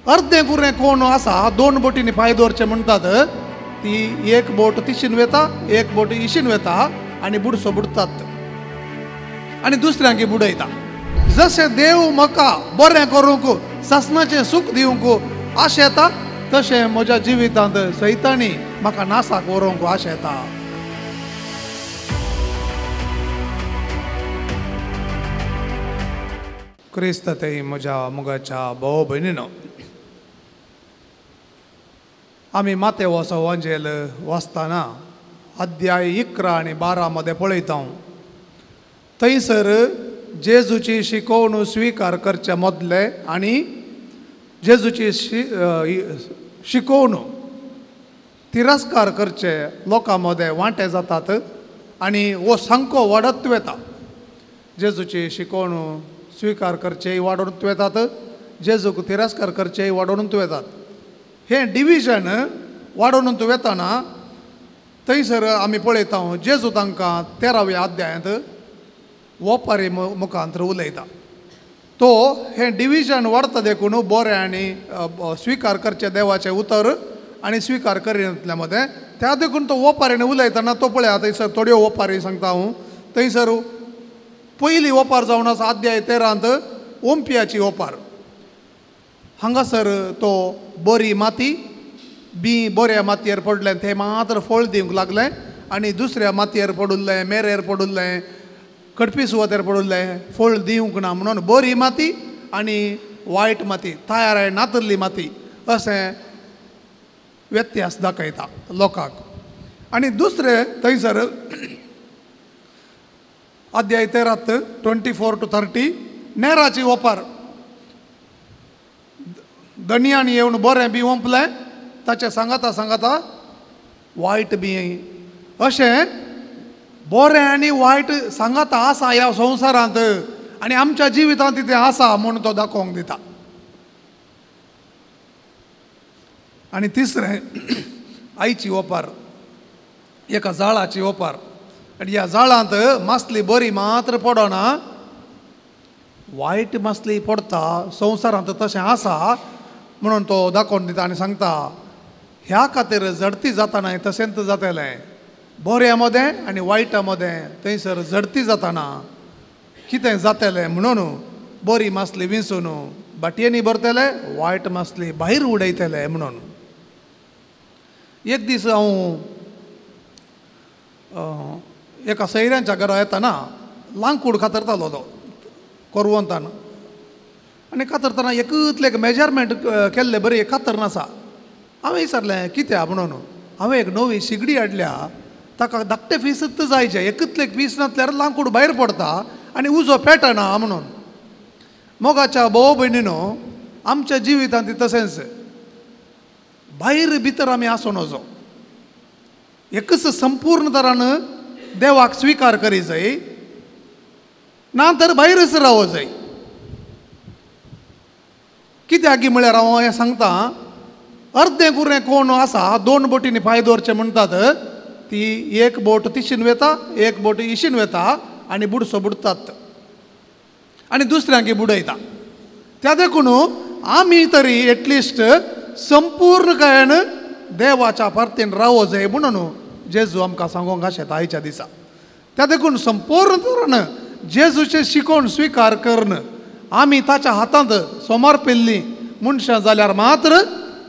अर्धे कुरें कोण आसा दोन बोटींनी पांय दवरचे म्हणटात ती एक बोट तिशीन वेता एक बोट इशीन वेता आनी बुडसो बुडतात आनी दुसऱ्यांक बुडयता. जशें देव म्हाका बरें करूंक ससनाचें सूख दिवंक आशा येता तशें म्हज्या जिवितांत सैतानी म्हाका नासाक व्हरूंक आशा येता. क्रिस्त ते म्हज्या मोगाच्या भाव भयणीनो, आमी माते वंजेल वाचतना अध्याय 11 आनी 12 मध्ये पळयता. थंयसर जेजूची शिकवण स्वीकार करचे मदले आनी जेजूची शिकवण तिरस्कार करचे लोकां मदें वांटे जातात आनी हो सांको वाडत वेता. जेजूची शिकवण स्वीकार करचेय वाडून वेतात, जेजूक तिरस्कार करचेय वाडून वेतात. हे डिविजन वाडून वेताना थंयसर आमी पळयता जेजू तांकां 13व्या अध्यायांत वोपारी मुखांतर उलयता. तो हे डिविजन वाडता देखून बरें आनी स्वीकार करचे देवाचें उतर आनी स्वीकार करिनातल्या मदें त्या देखून तो वोपारीन उलयतना तो पळया थंयसर थोड्यो वोपारी सांगता हांव. थंयसर पयली वोपार जावन आसा अध्याय 13 ओंपियाची वोपार. हांगासर तो बरी माती बऱ्या मातयेर पडलें तें मात्र फळ दिवंक लागलें आनी दुसऱ्या मातयेर पडुल्लें मेरेर पडुल्लें कडपी सुवातेर पडुल्लें फळ दिवंक ना म्हणून बरी माती आनी वायट माती तयार नातल्ली माती अशें व्यत्यास दाखयता लोकांक. आनी दुसरें थंयसर अध्याय 13 24 to 30 नेराची वोपार. दनयान येवन बरें बी ओंपलें ताचें सांगता वायट बी अशें बरें आनी वायट सांगता आसा ह्या संवसारांत आनी आमच्या जिवितांत तें आसा म्हूण तो दाखोवंक दिता. आनी तिसरें आईची वोपार एका जाळाची वोपार. आनी ह्या जाळांत मासली बरी मात्र पडना, वायट मासली पडटा. संवसारांत तशें आसा म्हणून तो दाखोवन दिता आनी सांगता ह्या खातीर झडती जाताना तशेंच जातलें. बऱ्या मदें आनी वायटा मदें थंयसर झडती जाताना कितें जातलें म्हणून बरी मासली विंसून बाटयेनी भरतले, वायट मासली भायर उडयतले म्हणून. एक दीस हांव एका सैऱ्यांच्या घरा येतना लांकूड कातरतालो तो कोरवंतान आनी कातरतना एकूतलें मेजरमेंट केल्लें बरी कातर नासा. हांवें विचारलें कित्या म्हणून. हांवें एक नवी शिगडी हाडल्या ताका धाकटे पीसच जायचे, एकूतले पीस नासल्यार लांकूड भायर पडटा आनी उजो पेटना म्हणून. मोगाच्या भाव भयणीनो, आमच्या जिवितांत तशेंच भायर भितर आमी आसूं नजो. एकच संपूर्ण तरान देवाक स्वीकार करी जाय ना तर भायरच रावो जाय. कित्याक म्हळ्यार हांव हें सांगता अर्धे कुरें कोण आसा दोन बोटींनी पांय दवरचे म्हणटात ती एक बोट तिशीन वेता एक बोट इशीन वेता आनी बुडसो बुडतात आनी दुसऱ्यांक बुडयता. त्या देखून आमी तरी एटलिस्ट संपूर्णकायेन देवाच्या परतेन रावो जाय म्हणून जेजू आमकां सांगूंक आशेता आयच्या दिसा. त्या देखून संपूर्ण तरान जेजूचे शिकोवन स्वीकार करन आमी ताच्या हातांत समर्पिल्लीं मनशां जाल्यार मात्र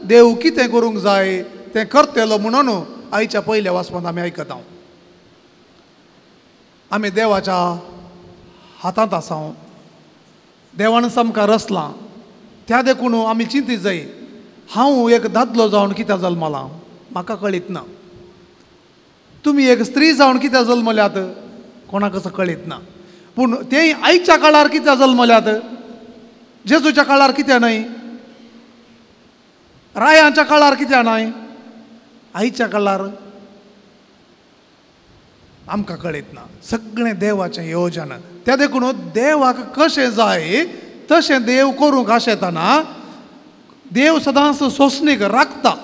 देव कितें करूंक जाय तें करतलो म्हणून आयच्या पयल्या वाचपांत आमी आयकता. आमी देवाच्या हातांत आसा, देवान सामका रचलां. त्या देखून आमी चिंतीत जाय हांव एक दादलो जावन कित्याक जल्मलां म्हाका कळीत ना. तुमी एक स्त्री जावन कित्याक जल्मल्यात कोणाकच कळीत ना. पूण तेय आयच्या काळार कित्याक जल्मल्यात, जेजूच्या काळार कित्याक न्हय, रायांच्या काळार कित्याक न्हय, आयच्या काळार आमकां कळीत ना. सगळें देवाचें येवजन. त्या देखून देवाक कशें जाय तशें देव करूंक आशेतना देव सदांच सोंसणीक राखता.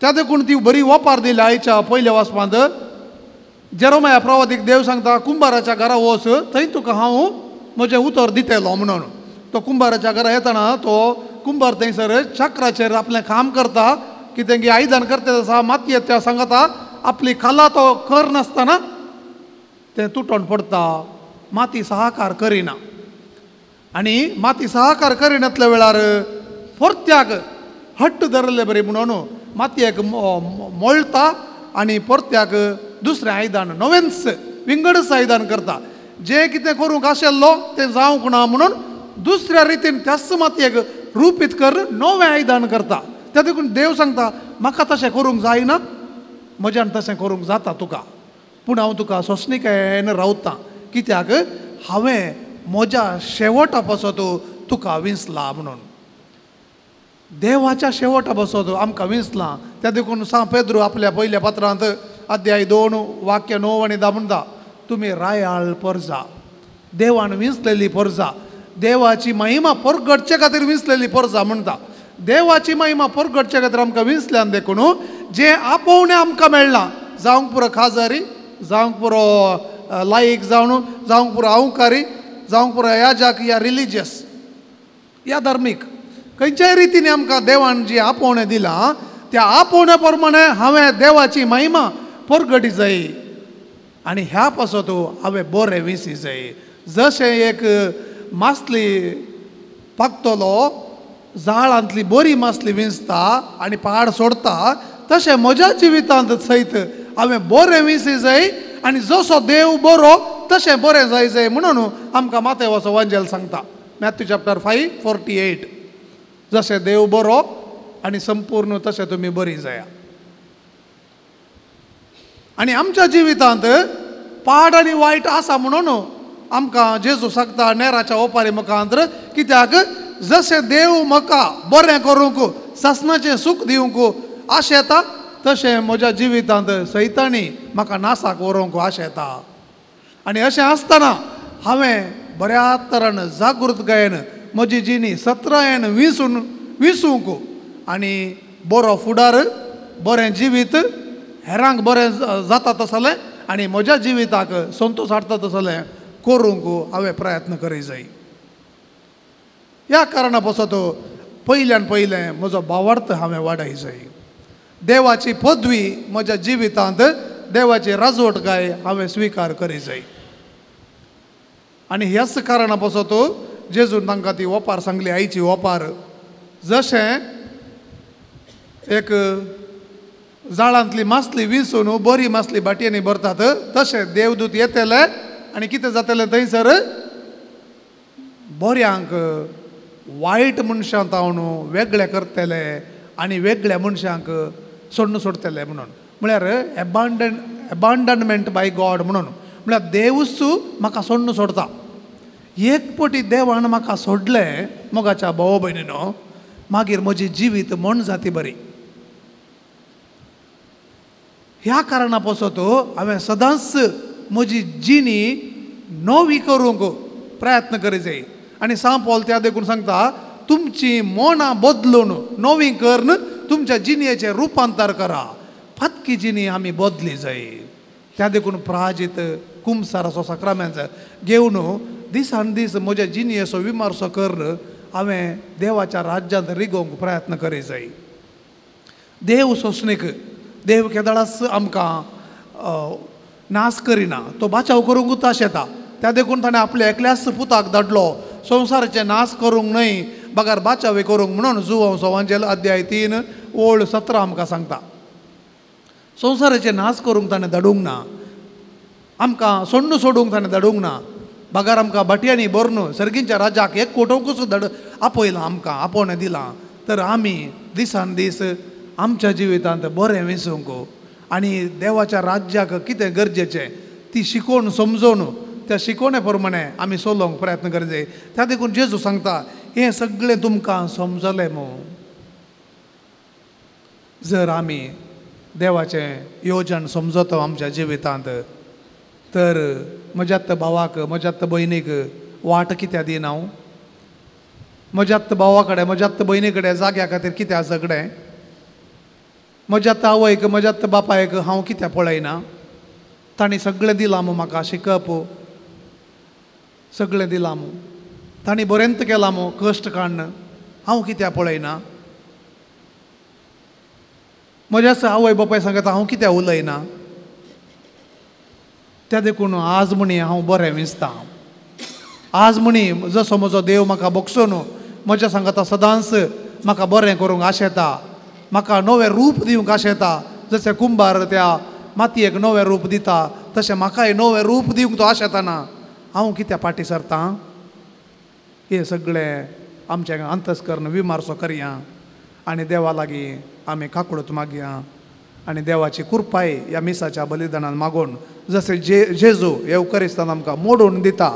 त्या देखून ती बरी वोपार दिली आयच्या पयल्या वाचपांत. जेरोमाया प्रवादीक देव सांगता कुंभाराच्या घरा वच थंय तुका हांव म्हजें उतर दितलो म्हणून. तो कुंभाराच्या घरा येतना तो कुंभार थंयसर चक्राचेर आपलें काम करता, कितें की आयदन करता तसा मातयेच्या सांगता आपली खाला तो कर नासतना तें तुटोन पडटा, माती सहकार करिना. आनी माती सहकार करिनातल्या वेळार परत्याक हट्ट धरले बरी म्हणून मातयेक मोळटा आनी परत्याक दुसरें आयदन नवेंच विंगडच आयदन करता. जें कितें करूंक आशिल्लो तें जावंक ना म्हणून दुसऱ्या रितीन त्याच मातयेक रुपीत कर नवें आयदन करता. त्या देखून देव सांगता म्हाका तशें करूंक जायना, म्हज्यान तशें करूंक जाता तुका, पूण हांव तुका सोंसणिकायेन रावतां, कित्याक हांवें म्हज्या शेवटा पासत तुका विंसला म्हणून. देवाच्या शेवटा पासत आमकां विंसलां. त्या देखून सा पेद्रू आपल्या पयल्या पत्रांत अध्याय 2 वाक्य 9 आनी 10 म्हणटा, तुमी रायाळ परजा, देवान विंसलेली परजा, देवाची महिमा परगडचे खातीर विंसलेली परजा म्हणटा. देवाची महिमा परगडचे खातीर आमकां विंसल्यान देखून जें आपोवणें आमकां मेळना, जावंक पुरो खाजारी, जावंक पुरो लायक जावंक पुरो अहंकारी, जावंक पुरो याजक या रिलिजियस या धार्मीक, खंयच्याय रितीन आमकां देवान जी आपोवणें दिलां त्या आपोवण्या प्रमाणे हांवें देवाची महिमा परगडी जाय आनी ह्या पासत हांवें बरें विंसी जाय. जशें एक मासली पाकतलो जाळांतली बरी मासली विंचता आनी पाड सोडता, तशें म्हज्या जिवितांत सयत हांवें बरें विंसी जाय आनी जसो देव बरो तशें बरें जाय म्हणून आमकां मातेवाचो वांजेल सांगता. मॅथ्यू चॅप्टर 5:48, जशें देव बरो आनी संपूर्ण तशें तुमी बरी जाया. आनी आमच्या जिवितांत पाड आनी वायट आसा म्हणून आमकां जेजू सांगता नेराच्या ओपारी मुखांतर, कित्याक जशें देव म्हाका बरें करूंक सासणाचें सूख दिवंक आशेता, तशें म्हज्या जिवितांत सैतानी म्हाका नासाक व्हरूंक आशेता. आनी अशें आसतना हांवें बऱ्या तरान जागृतकायेन म्हजी जिणी सत्रायेन विंसूंक आनी बरो फुडार, बरें जिवीत हेरांक बरें जाता तसलें आनी म्हज्या जिविताक संतोश हाडटा तसलें करूंक हांवें प्रयत्न करी जाय. ह्या कारणा पासत पयल्यान पयलें म्हजो भावार्थ हांवें वाडय जाय. देवाची पदवी म्हज्या जिवितांत, देवाची राजवटकाय हांवें स्विकार करी जाय. आनी ह्याच कारणा पासत जेजून तांकां ती ओपार सांगली, आईची ओपार. जशें एक जाळांतली मासली विंसून बरी मासली बाटयेनी भरतात, तशें देवदूत येतले आनी कितें जातलें थंयसर बऱ्यांक वायट मनशां तावन वेगळे करतले आनी वेगळ्या मनशांक सोडून सोडतले म्हणून. म्हळ्यार एबांडनमेंट बाय गॉड म्हणून, म्हळ्यार देवूच म्हाका सोडून सोडता. एक पटी देवान म्हाका सोडलें मोगाच्या भाव भयणीनो, मागीर म्हजी जिवीत म्हण जाती बरी. ह्या कारणा पासत हांवें सदांच म्हजी जिणी नवी करूंक प्रयत्न करी जाय. आनी सा पौल त्या देखून सांगता, तुमची मनां बदलून नवी करून तुमच्या जिणयेचें रुपांतर करा. फातकी जिणी आमी बदली जाय. त्या देखून प्राजीत कुंभसाराचो सक्रामेंत घेवन दिसान दीस म्हज्या जिणयेचो विमर्श करून हांवें देवाच्या राज्यांत रिगोवंक प्रयत्न करी जाय. देव सोंसणीक देव केदाळास आमकां नाश करिना, तो बाचाव करूंकूच आशेता. त्या देखून ताणें आपल्या एकल्याच पुताक धाडलो संवसाराचें नाश करूंक न्हय, बागार बाचावी करूंक म्हणून. जुवंचो वांजेल अध्याय 3:17 आमकां सांगता. संवसाराचें नाश करूंक ताणें धाडूंक ना, आमकां सोडून सोडूंक ताणें धाडूंक ना. बागार आमकां बाटयांनी भरून सर्गींच्या राजाक एक कोटोवंकूच आपयलां, आमकां आपोवणें दिलां. तर आमी दिसान दीस आमच्या जिवितांत बरें विंसूंक आनी देवाच्या राज्याक कितें गरजेचें ती शिकोवन समजोवन त्या शिकोवणे प्रमाणे आमी चलोवंक प्रयत्न करूंक जाय. त्या देखून जेजू सांगता, हें सगळें तुमकां समजलें मू जर आमी देवाचें योजन समजतो आमच्या जिवितांत. तर म्हज्यात भावाक, म्हज्यात भयणीक वाट कित्याक दिना हांव? म्हज्यात भावा कडेन, म्हज्यात भयणी कडेन जाग्या खातीर कित्याक झगडें? म्हज्यात आवयक, म्हज्यात बापायक हांव कित्याक पळयना? तांणी सगळें दिलां मू म्हाका शिकप, सगळें दिलां मू. तांणी बरेंत केलां मू कश्ट काडन. हांव कित्याक पळयना? म्हज्या आवय बापाय सांगता हांव कित्याक उलयना? त्या देखून आज म्हणी हांव बरें विंचतां. आज म्हणी जसो म्हजो देव म्हाका बगसून म्हज्या सांगता सदांच म्हाका बरें करूंक आशेता, म्हाका नवें रूप दिवंक आशेता. जशें कुंभार त्या मातयेक नवें रूप दिता तशें म्हाकाय नवें रूप दिवंक तो आशेताना हांव कित्याक फाटीं सरतां? हे सगळें आमचें अंतस्करण विमर्शो करया आनी देवा लागीं आमी काकुळत मागया आनी देवाची कृपाय ह्या मिसाच्या बलिदानान मागून जशें जेजू येवकरिस्तान आमकां मोडून दिता,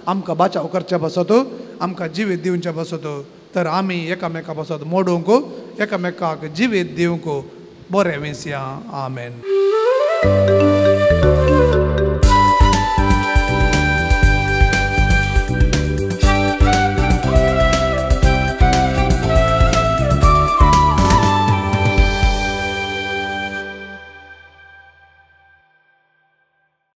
आमकां बाचाव करचे बसत, आमकां जिवीत दिवचे बसत, तर आमी एकामेका बसत मोडूंक एकामेकाक जिवीत दिवंक बरें विंचया. आमेन.